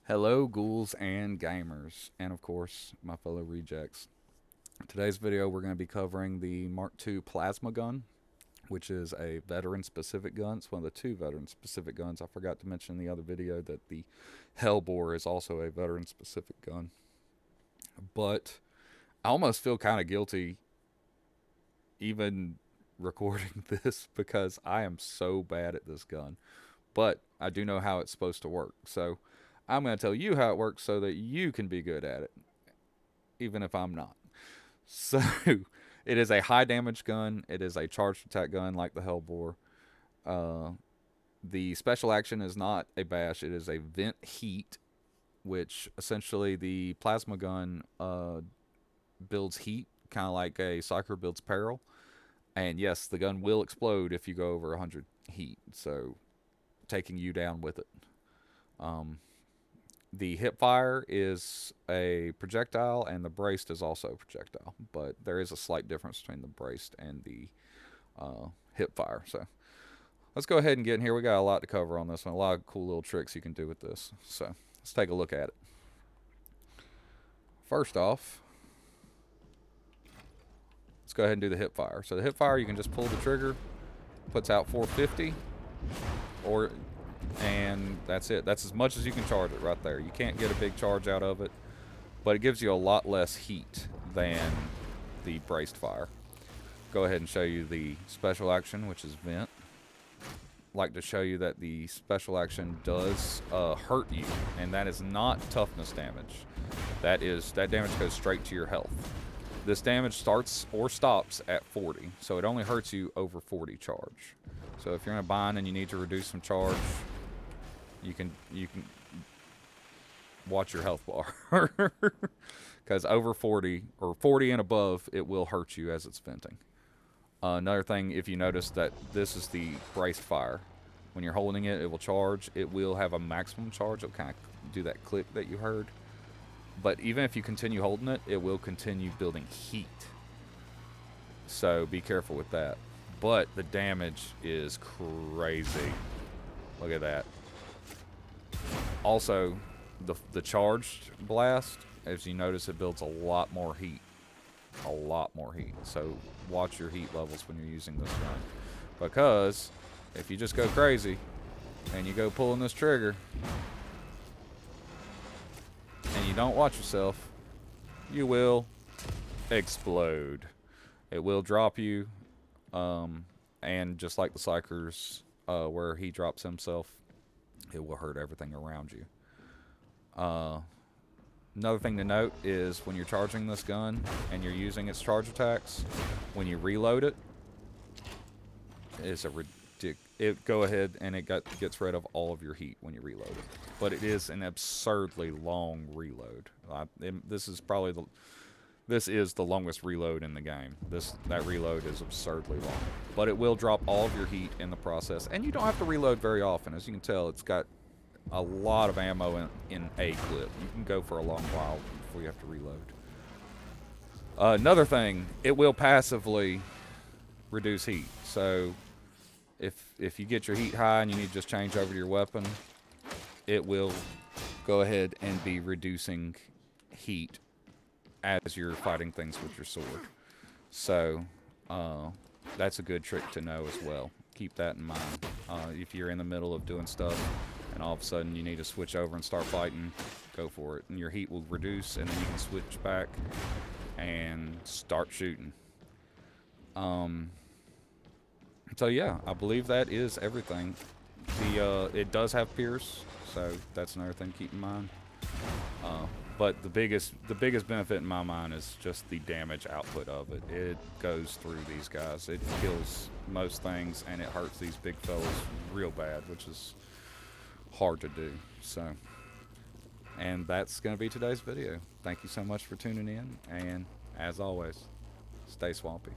Hello, ghouls and gamers, and of course, my fellow rejects. In today's video, we're going to be covering the Mark II plasma gun, which is a veteran-specific gun. It's one of the two veteran-specific guns. I forgot to mention in the other video that the Hellbore is also a veteran-specific gun. But I almost feel kind of guilty even recording this because I am so bad at this gun. But I do know how it's supposed to work, so I'm going to tell you how it works so that you can be good at it, even if I'm not. So, it is a high damage gun. It is a charged attack gun like the Hellbore. Uh, the special action is not a bash, it is a vent heat, which essentially the plasma gun builds heat, kind of like a Psyker builds peril. And yes, the gun will explode if you go over 100 heat, so taking you down with it. The hip fire is a projectile, and the braced is also a projectile, but there is a slight difference between the braced and the hip fire. So let's go ahead and get in here. We got a lot to cover on this one, a lot of cool little tricks you can do with this. So let's take a look at it. First off, let's go ahead and do the hip fire. So the hip fire, you can just pull the trigger, puts out 450, and that's it. That's as much as you can charge it right there. You can't get a big charge out of it, but it gives you a lot less heat than the braced fire. Go ahead and show you the special action, which is vent. Like to show you that the special action does hurt you, and that is not toughness damage. That damage goes straight to your health. This damage starts or stops at 40, so it only hurts you over 40 charge. So if you're in a bind and you need to reduce some charge, you can watch your health bar, because over 40 or 40 and above, it will hurt you as it's venting. Another thing, if you notice that this is the braced fire, when you're holding it, it will charge. It will have a maximum charge. It'll kind of do that click that you heard. But even if you continue holding it, it will continue building heat. So be careful with that. But the damage is crazy. Look at that. Also, the charged blast, as you notice, it builds a lot more heat. A lot more heat. So watch your heat levels when you're using this gun. Because if you just go crazy and you go pulling this trigger and you don't watch yourself, you will explode. It will drop you. And just like the Psykers, where he drops himself, it will hurt everything around you. Another thing to note is when you're charging this gun and you're using its charge attacks, when you reload it, it's a go ahead and it gets rid of all of your heat when you reload it. But it is an absurdly long reload. This is the longest reload in the game. That reload is absurdly long. But it will drop all of your heat in the process, and you don't have to reload very often. As you can tell, it's got a lot of ammo in a clip. You can go for a long while before you have to reload. Another thing, it will passively reduce heat. So if you get your heat high and you need to just change over to your weapon, it will go ahead and be reducing heat as you're fighting things with your sword. So that's a good trick to know as well. Keep that in mind. If you're in the middle of doing stuff and all of a sudden you need to switch over and start fighting, go for it. And your heat will reduce, and then you can switch back and start shooting. So yeah, I believe that is everything. It does have pierce, so that's another thing to keep in mind. But the biggest benefit in my mind is just the damage output of it. It goes through these guys. It kills most things, and it hurts these big fellas real bad, which is hard to do. So, and that's going to be today's video. Thank you so much for tuning in, and as always, stay swampy.